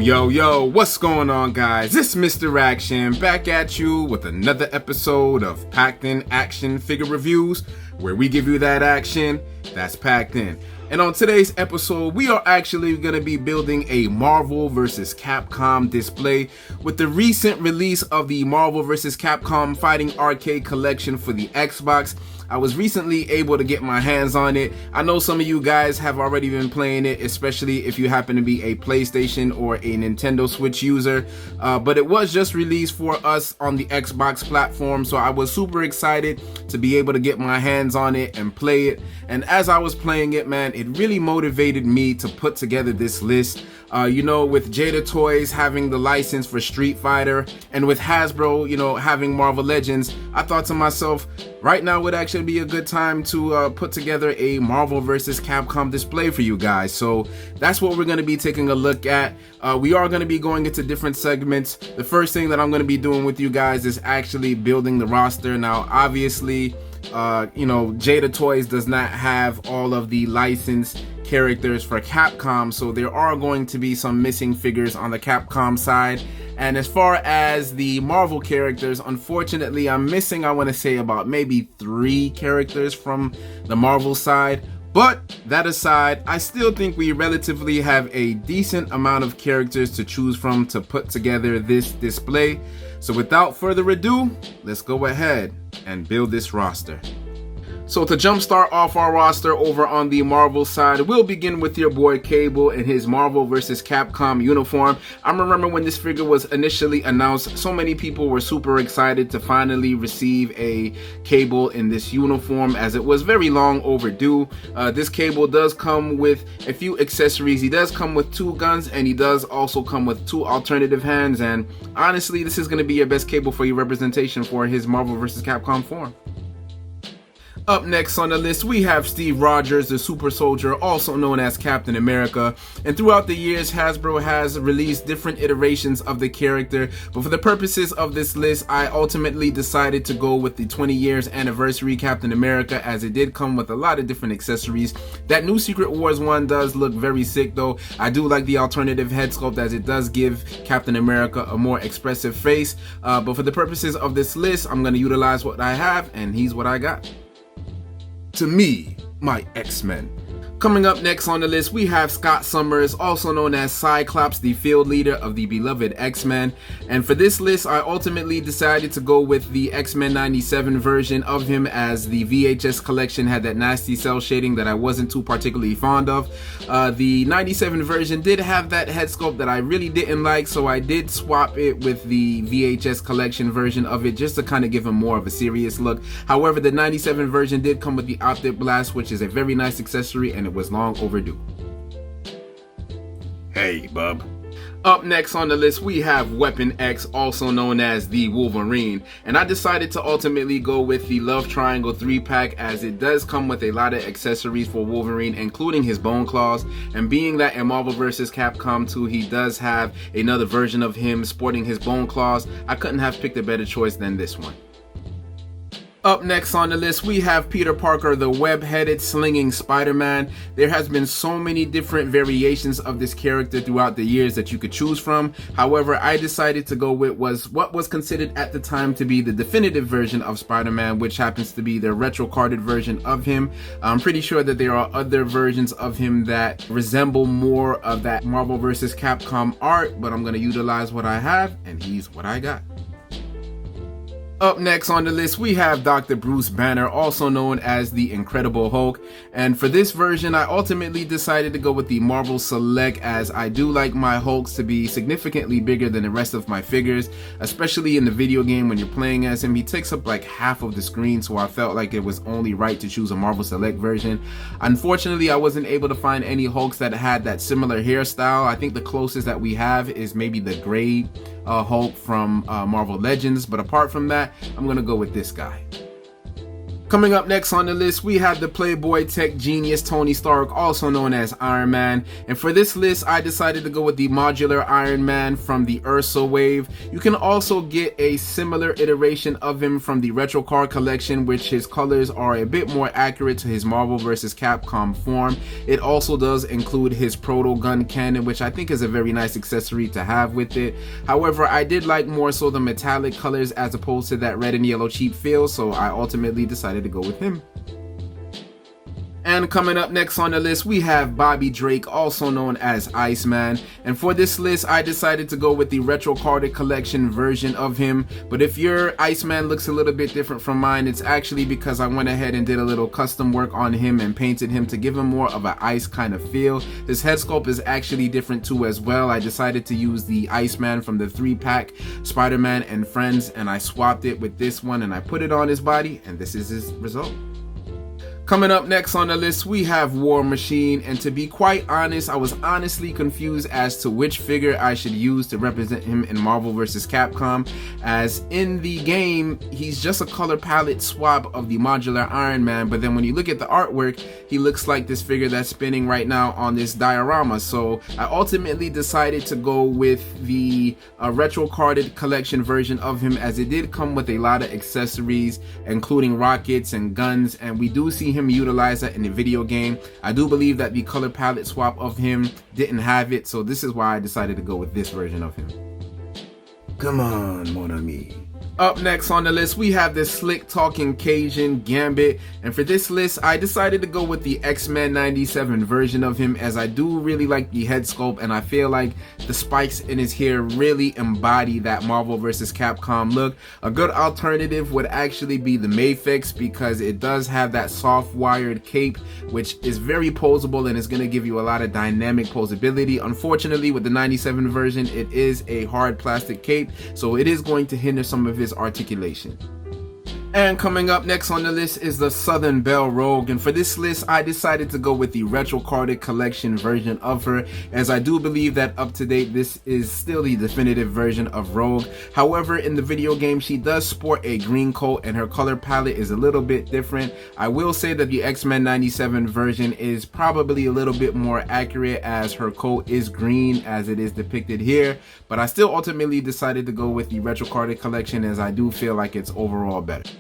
Yo, what's going on, guys? It's Mr. Action back at you with another episode of Packed In Action Figure Reviews, where we give you that action that's packed in. And on today's episode, we are actually going to be building a Marvel vs. Capcom display with the recent release of the Marvel vs. Capcom Fighting Arcade Collection for the Xbox. I was recently able to get my hands on it. I know some of you guys have already been playing it, especially if you happen to be a PlayStation or a Nintendo Switch user, but it was just released for us on the Xbox platform, so I was super excited to be able to get my hands on it and play it. And as I was playing it, man, it really motivated me to put together this list. With Jada Toys having the license for Street Fighter, and with Hasbro, having Marvel Legends, I thought to myself, right now would actually be a good time to put together a Marvel vs. Capcom display for you guys. So that's what we're going to be taking a look at. We are going to be going into different segments. The first thing that I'm going to be doing with you guys is actually building the roster. Now, obviously, Jada Toys does not have all of the licensed characters for Capcom, so there are going to be some missing figures on the Capcom side. And as far as the Marvel characters, unfortunately, I'm missing, I want to say, about maybe 3 characters from the Marvel side. But that aside, I still think we relatively have a decent amount of characters to choose from to put together this display. So without further ado, let's go ahead and build this roster. So to jumpstart off our roster over on the Marvel side, we'll begin with your boy Cable in his Marvel vs. Capcom uniform. I remember when this figure was initially announced, so many people were super excited to finally receive a Cable in this uniform, as it was very long overdue. This Cable does come with a few accessories. He does come with 2 guns, and he does also come with 2 alternative hands, and honestly, this is going to be your best Cable for your representation for his Marvel vs. Capcom form. Up next on the list, we have Steve Rogers, the Super Soldier, also known as Captain America. And throughout the years, Hasbro has released different iterations of the character, but for the purposes of this list, I ultimately decided to go with the 20 years anniversary Captain America, as it did come with a lot of different accessories. That new Secret Wars one does look very sick though. I do like the alternative head sculpt, as it does give Captain America a more expressive face. But for the purposes of this list, I'm going to utilize what I have, and he's what I got. To me, my X-Men. Coming up next on the list, we have Scott Summers, also known as Cyclops, the field leader of the beloved X-Men. And for this list, I ultimately decided to go with the X-Men 97 version of him, as the VHS collection had that nasty cell shading that I wasn't too particularly fond of. The 97 version did have that head sculpt that I really didn't like, so I did swap it with the VHS collection version of it just to kind of give him more of a serious look. However, the 97 version did come with the Optic Blast, which is a very nice accessory, and it was long overdue. Hey, bub. Up next on the list, we have Weapon X, also known as the Wolverine, and I decided to ultimately go with the Love Triangle 3-pack, as it does come with a lot of accessories for Wolverine, including his bone claws. And being that in Marvel vs. Capcom 2 he does have another version of him sporting his bone claws, I couldn't have picked a better choice than this one. Up next on the list, we have Peter Parker, the web-headed slinging Spider-Man. There has been so many different variations of this character throughout the years that you could choose from. However, I decided to go with what was considered at the time to be the definitive version of Spider-Man, which happens to be the retro-carded version of him. I'm pretty sure that there are other versions of him that resemble more of that Marvel vs. Capcom art, but I'm going to utilize what I have, and he's what I got. Up next on the list, we have Dr. Bruce Banner, also known as the Incredible Hulk. And for this version, I ultimately decided to go with the Marvel Select, as I do like my Hulks to be significantly bigger than the rest of my figures, especially in the video game. When you're playing as him, he takes up like half of the screen, so I felt like it was only right to choose a Marvel Select version. Unfortunately, I wasn't able to find any Hulks that had that similar hairstyle. I think the closest that we have is maybe the gray Hulk from Marvel Legends, but apart from that, I'm gonna go with this guy. Coming up next on the list, we have the Playboy tech genius Tony Stark, also known as Iron Man. And for this list, I decided to go with the modular Iron Man from the Ursa wave. You can also get a similar iteration of him from the retro card collection, which his colors are a bit more accurate to his Marvel vs. Capcom form. It also does include his proto gun cannon, which I think is a very nice accessory to have with it. However, I did like more so the metallic colors as opposed to that red and yellow cheap feel, so I ultimately decided to go with him. And coming up next on the list, we have Bobby Drake, also known as Iceman. And for this list, I decided to go with the retro carded collection version of him. But if your Iceman looks a little bit different from mine, it's actually because I went ahead and did a little custom work on him and painted him to give him more of an ice kind of feel. His head sculpt is actually different too as well. I decided to use the Iceman from the 3-pack Spider-Man and Friends, and I swapped it with this one and I put it on his body, and this is his result. Coming up next on the list, we have War Machine, and to be quite honest, I was honestly confused as to which figure I should use to represent him in Marvel vs. Capcom, as in the game, he's just a color palette swap of the modular Iron Man, but then when you look at the artwork, he looks like this figure that's spinning right now on this diorama. So I ultimately decided to go with the retro carded collection version of him, as it did come with a lot of accessories, including rockets and guns, and we do see him utilize that in the video game. I do believe that the color palette swap of him didn't have it, so this is why I decided to go with this version of him. Come on, mon ami. Up next on the list, we have the slick talking Cajun Gambit, and for this list I decided to go with the X-Men 97 version of him, as I do really like the head sculpt and I feel like the spikes in his hair really embody that Marvel vs. Capcom look. A good alternative would actually be the Mafex, because it does have that soft wired cape which is very posable and is going to give you a lot of dynamic posability. Unfortunately, with the 97 version, it is a hard plastic cape, so it is going to hinder some of his articulation. And coming up next on the list is the Southern Belle Rogue, and for this list I decided to go with the retro carded collection version of her, as I do believe that up to date this is still the definitive version of Rogue. However, in the video game she does sport a green coat and her color palette is a little bit different. I will say that the X-Men 97 version is probably a little bit more accurate, as her coat is green as it is depicted here, but I still ultimately decided to go with the retro carded collection, as I do feel like it's overall better.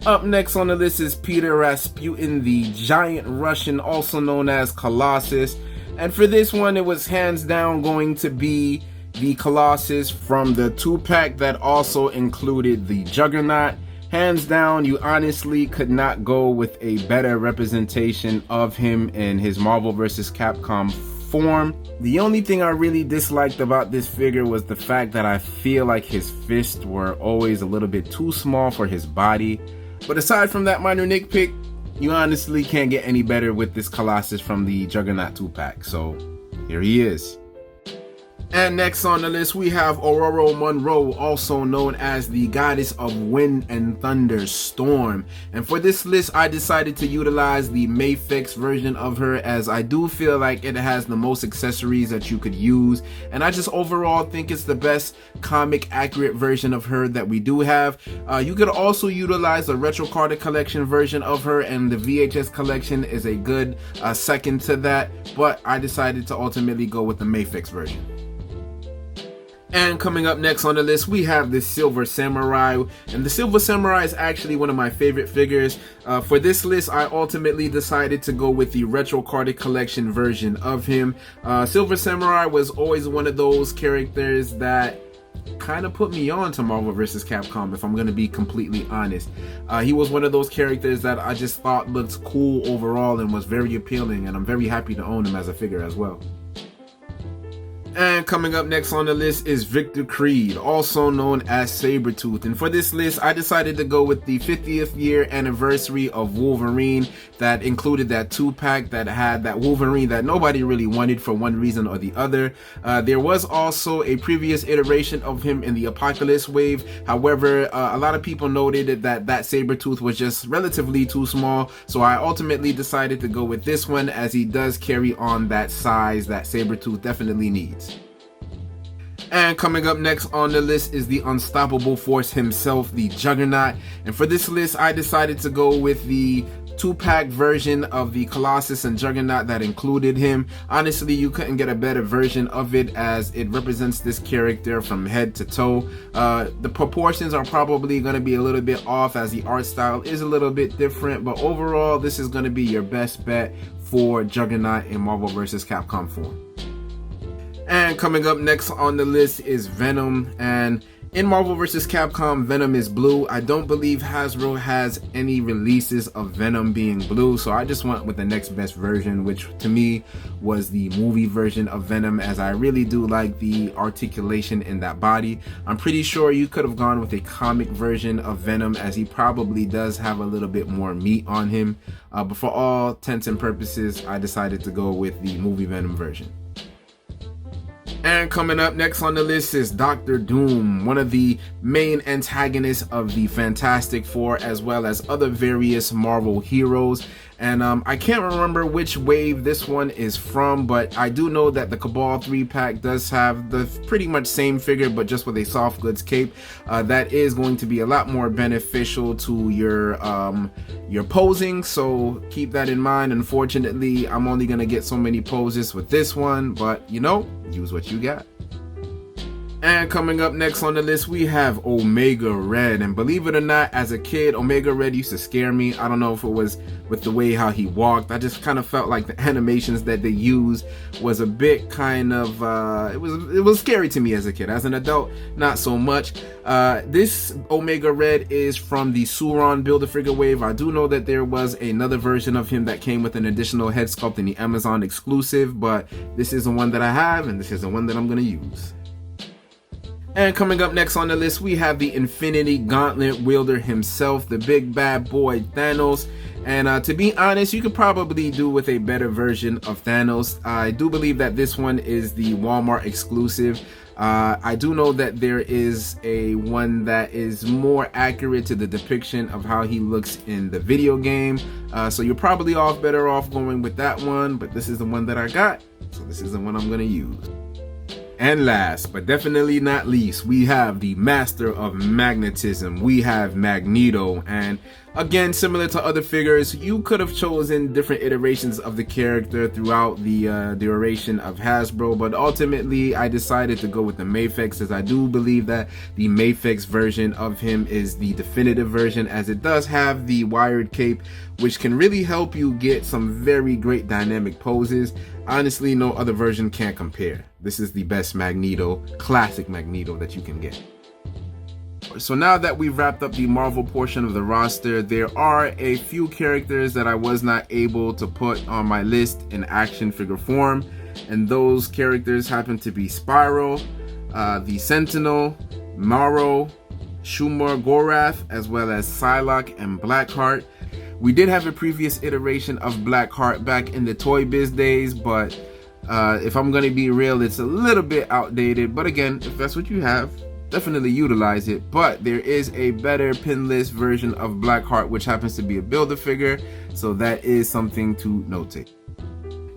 Up next on the list is Peter Rasputin, the giant Russian, also known as Colossus. And for this one, it was hands down going to be the Colossus from the 2-pack that also included the Juggernaut. Hands down, you honestly could not go with a better representation of him in his Marvel vs. Capcom form. The only thing I really disliked about this figure was the fact that I feel like his fists were always a little bit too small for his body. But aside from that minor nitpick, you honestly can't get any better with this Colossus from the Juggernaut 2-pack. So here he is. And next on the list, we have Aurora Monroe, also known as the Goddess of Wind and Thunder Storm. And for this list, I decided to utilize the Mafex version of her, as I do feel like it has the most accessories that you could use. And I just overall think it's the best comic accurate version of her that we do have. You could also utilize the retro carded collection version of her, and the VHS collection is a good second to that. But I decided to ultimately go with the Mafex version. And coming up next on the list, we have the Silver Samurai, and the Silver Samurai is actually one of my favorite figures. For this list, I ultimately decided to go with the retro carded collection version of him. Silver Samurai was always one of those characters that kind of put me on to Marvel vs. Capcom, if I'm going to be completely honest. He was one of those characters that I just thought looked cool overall and was very appealing, and I'm very happy to own him as a figure as well. And coming up next on the list is Victor Creed, also known as Sabretooth. And for this list, I decided to go with the 50th year anniversary of Wolverine, that included that 2-pack that had that Wolverine that nobody really wanted for one reason or the other. There was also a previous iteration of him in the Apocalypse wave. However, a lot of people noted that Sabretooth was just relatively too small, so I ultimately decided to go with this one, as he does carry on that size that Sabretooth definitely needs. And coming up next on the list is the unstoppable force himself, the Juggernaut. And for this list, I decided to go with the 2-pack version of the Colossus and Juggernaut that included him. Honestly, you couldn't get a better version of it, as it represents this character from head to toe. The proportions are probably going to be a little bit off, as the art style is a little bit different, but overall this is going to be your best bet for Juggernaut in Marvel vs. Capcom form. And coming up next on the list is Venom. And in Marvel vs. Capcom, Venom is blue. I don't believe Hasbro has any releases of Venom being blue, so I just went with the next best version, which to me was the movie version of Venom, as I really do like the articulation in that body. I'm pretty sure you could have gone with a comic version of Venom, as he probably does have a little bit more meat on him. But for all intents and purposes, I decided to go with the movie Venom version. And coming up next on the list is Dr. Doom, one of the main antagonists of the Fantastic Four, as well as other various Marvel heroes. And I can't remember which wave this one is from, but I do know that the Cabal 3-pack does have the pretty much same figure, but just with a soft goods cape. That is going to be a lot more beneficial to your posing, so keep that in mind. Unfortunately, I'm only going to get so many poses with this one, but you know, use what you got. And coming up next on the list, we have Omega Red. And believe it or not, as a kid, Omega Red used to scare me. I don't know if it was with the way how he walked. I just kind of felt like the animations that they used was a bit kind of, it was scary to me as a kid. As an adult, not so much. This Omega Red is from the Sauron Build-A-Figure wave. I do know that there was another version of him that came with an additional head sculpt in the Amazon exclusive, but this is the one that I have, and this is the one that I'm going to use. And coming up next on the list, we have the Infinity Gauntlet wielder himself, the big bad boy Thanos. And to be honest, you could probably do with a better version of Thanos. I do believe that this one is the Walmart exclusive. I do know that there is a one that is more accurate to the depiction of how he looks in the video game. So you're probably better off going with that one, but this is the one that I got, so this is the one I'm going to use. And last, but definitely not least, we have the Master of Magnetism. We have Magneto. And again, similar to other figures, you could have chosen different iterations of the character throughout the duration of Hasbro, but ultimately I decided to go with the Mafex, as I do believe that the Mafex version of him is the definitive version, as it does have the wired cape, which can really help you get some very great dynamic poses. Honestly, no other version can compare. This is the best Magneto, classic Magneto that you can get. So now that we've wrapped up the Marvel portion of the roster, there are a few characters that I was not able to put on my list in action figure form, and those characters happen to be Spyro, the Sentinel, Morrow, Shumar Gorath, as well as Psylocke and Blackheart. We did have a previous iteration of Blackheart back in the Toy Biz days, but if I'm going to be real, it's a little bit outdated. But again, if that's what you have, definitely utilize it. But there is a better pinless version of Blackheart, which happens to be a Build-A-Figure, so that is something to notate.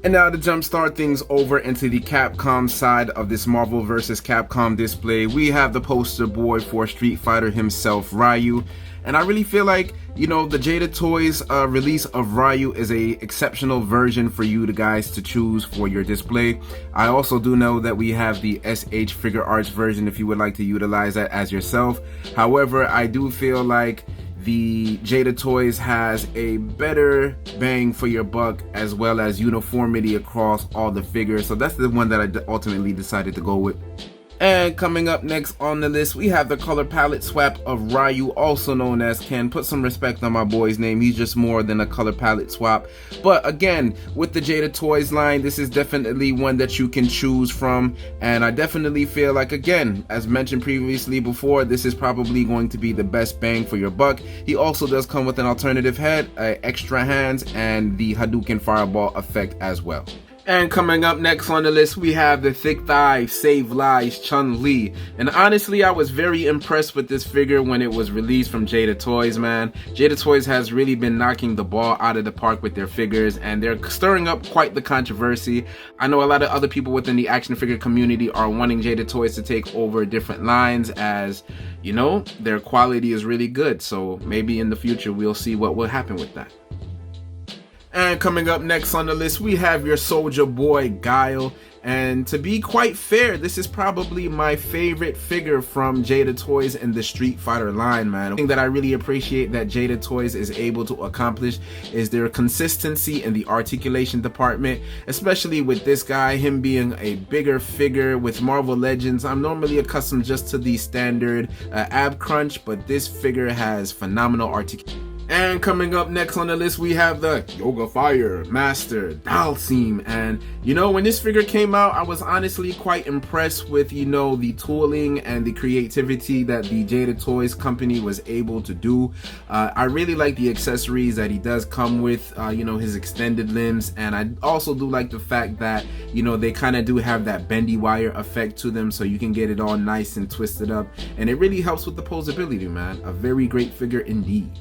And now to jumpstart things over into the Capcom side of this Marvel vs. Capcom display, we have the poster boy for Street Fighter himself, Ryu. And I really feel like, you know, the Jada Toys release of Ryu is a exceptional version for you guys to choose for your display. I also do know that we have the SH Figure Arts version if you would like to utilize that as yourself. However, I do feel like the Jada Toys has a better bang for your buck, as well as uniformity across all the figures. So that's the one that I ultimately decided to go with. And coming up next on the list, we have the color palette swap of Ryu, also known as Ken. Put some respect on my boy's name. He's just more than a color palette swap. But again, with the Jada Toys line, this is definitely one that you can choose from. And I definitely feel like, again, as mentioned previously before, this is probably going to be the best bang for your buck. He also does come with an alternative head, extra hands, and the Hadouken Fireball effect as well. And coming up next on the list, we have the Thick Thigh Save Lives Chun-Li. And honestly, I was very impressed with this figure when it was released from Jada Toys, man. Jada Toys has really been knocking the ball out of the park with their figures, and they're stirring up quite the controversy. I know a lot of other people within the action figure community are wanting Jada Toys to take over different lines, as, you know, their quality is really good. So maybe in the future, we'll see what will happen with that. And coming up next on the list, we have your Soldier Boy Guile. And to be quite fair, this is probably my favorite figure from Jada Toys in the Street Fighter line, man. The thing that I really appreciate that Jada Toys is able to accomplish is their consistency in the articulation department, especially with this guy, him being a bigger figure. With Marvel Legends, I'm normally accustomed just to the standard ab crunch, but this figure has phenomenal articulation. And coming up next on the list, we have the Yoga Fire Master Dalsim. And you know, when this figure came out, I was honestly quite impressed with, you know, the tooling and the creativity that the Jada Toys company was able to do. I really like the accessories that he does come with, you know, his extended limbs. And I also do like the fact that, you know, they kind of do have that bendy wire effect to them, so you can get it all nice and twisted up. And it really helps with the posability, man. A very great figure indeed.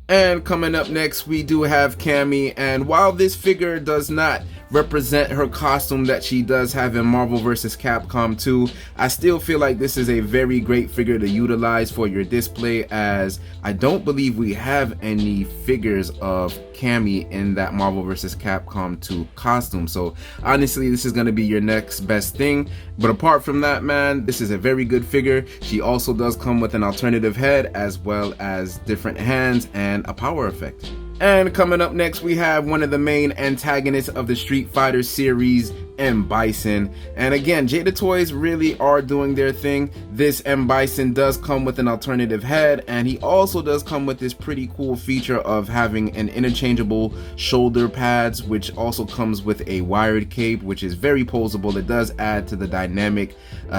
And coming up next, we do have Cammy, and while this figure does not represent her costume that she does have in Marvel vs. Capcom 2, I still feel like this is a very great figure to utilize for your display, as I don't believe we have any figures of Cammy in that Marvel vs. Capcom 2 costume. So honestly, this is going to be your next best thing. But apart from that, man, this is a very good figure. She also does come with an alternative head, as well as different hands and a power effect. And coming up next, we have one of the main antagonists of the Street Fighter series, M. Bison. And again, Jada Toys really are doing their thing. This M. Bison does come with an alternative head, and he also does come with this pretty cool feature of having an interchangeable shoulder pads, which also comes with a wired cape, which is very posable. It does add to the dynamic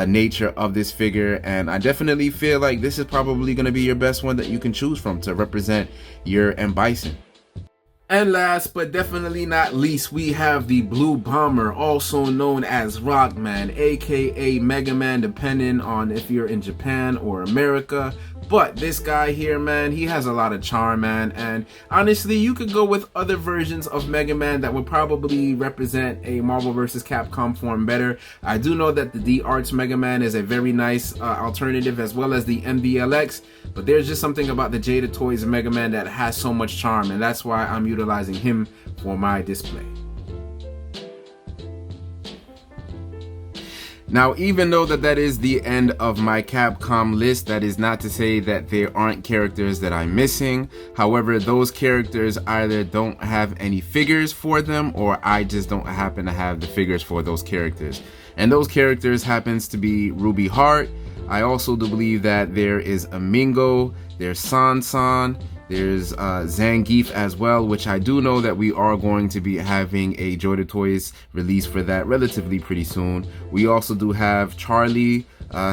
nature of this figure, and I definitely feel like this is probably going to be your best one that you can choose from to represent your M. Bison. And last but definitely not least, we have the Blue Bomber, also known as Rockman, aka Mega Man, depending on if you're in Japan or America. But this guy here, man, he has a lot of charm, man. And honestly, you could go with other versions of Mega Man that would probably represent a Marvel vs. Capcom form better. I do know that the D-Arts Mega Man is a very nice alternative, as well as the MDLX. But there's just something about the Jada Toys Mega Man that has so much charm, and that's why I'm utilizing him for my display. Now, even though that is the end of my Capcom list, that is not to say that there aren't characters that I'm missing. However, those characters either don't have any figures for them, or I just don't happen to have the figures for those characters. And those characters happens to be Ruby Heart. I also do believe that there is a Mingo, there's San, there's Zangief as well, which I do know that we are going to be having a Jada Toys release for that relatively pretty soon. We also do have Charlie,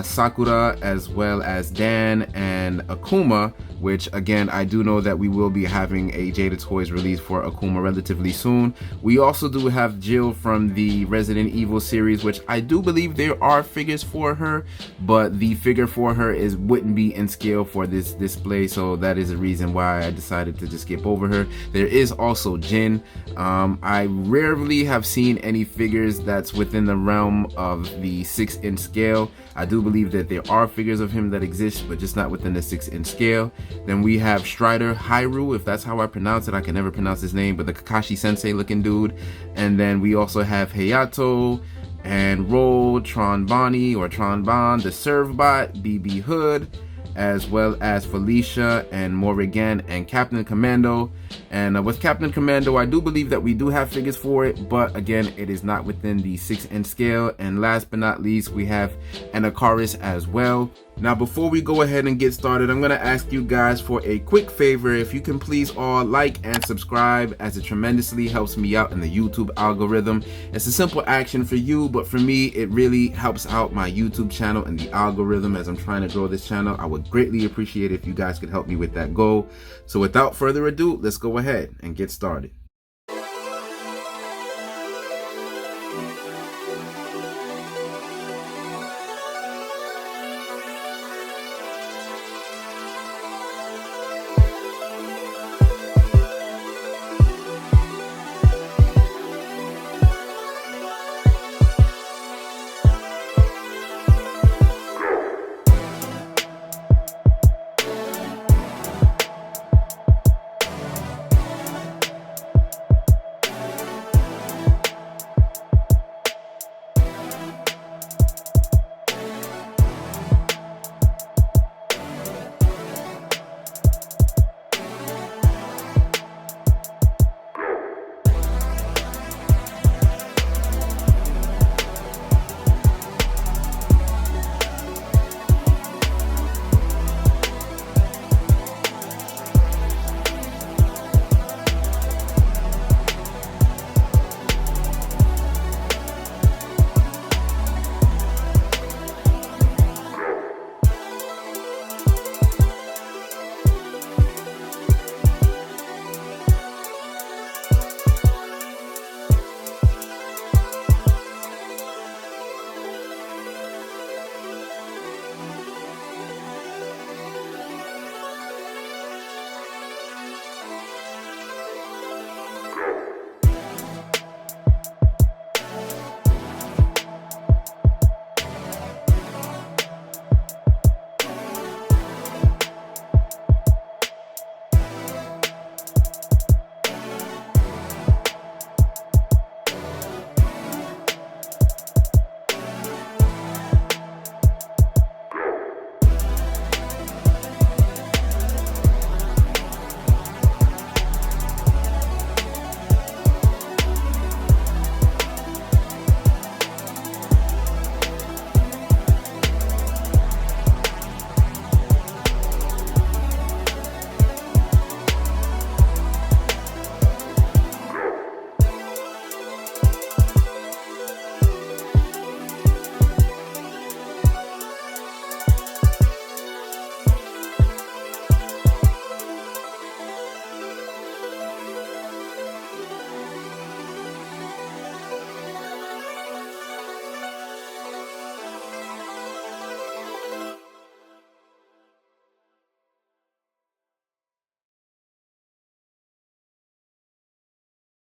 Sakura, as well as Dan and Akuma, which again, I do know that we will be having a Jada Toys release for Akuma relatively soon. We also do have Jill from the Resident Evil series, which I do believe there are figures for her, but the figure for her wouldn't be in scale for this display, so that is the reason why I decided to just skip over her. There is also Jin. I rarely have seen any figures that's within the realm of the 6-inch scale. I do believe that there are figures of him that exist, but just not within the 6-inch scale. Then we have Strider Hyrule, if that's how I pronounce it. I can never pronounce his name, but the Kakashi Sensei looking dude. And then we also have Hayato and Roll, Tron Bonnie or Tron Bond, the Servbot, BB Hood, as well as Felicia and Morrigan and Captain Commando. And with Captain Commando, I do believe that we do have figures for it, but again, it is not within the 6-inch scale. And last but not least, we have Anacaris as well. Now, before we go ahead and get started, I'm going to ask you guys for a quick favor. If you can please all like and subscribe, as it tremendously helps me out in the YouTube algorithm. It's a simple action for you, but for me, it really helps out my YouTube channel and the algorithm as I'm trying to grow this channel. I would greatly appreciate it if you guys could help me with that goal. So without further ado, let's go ahead and get started.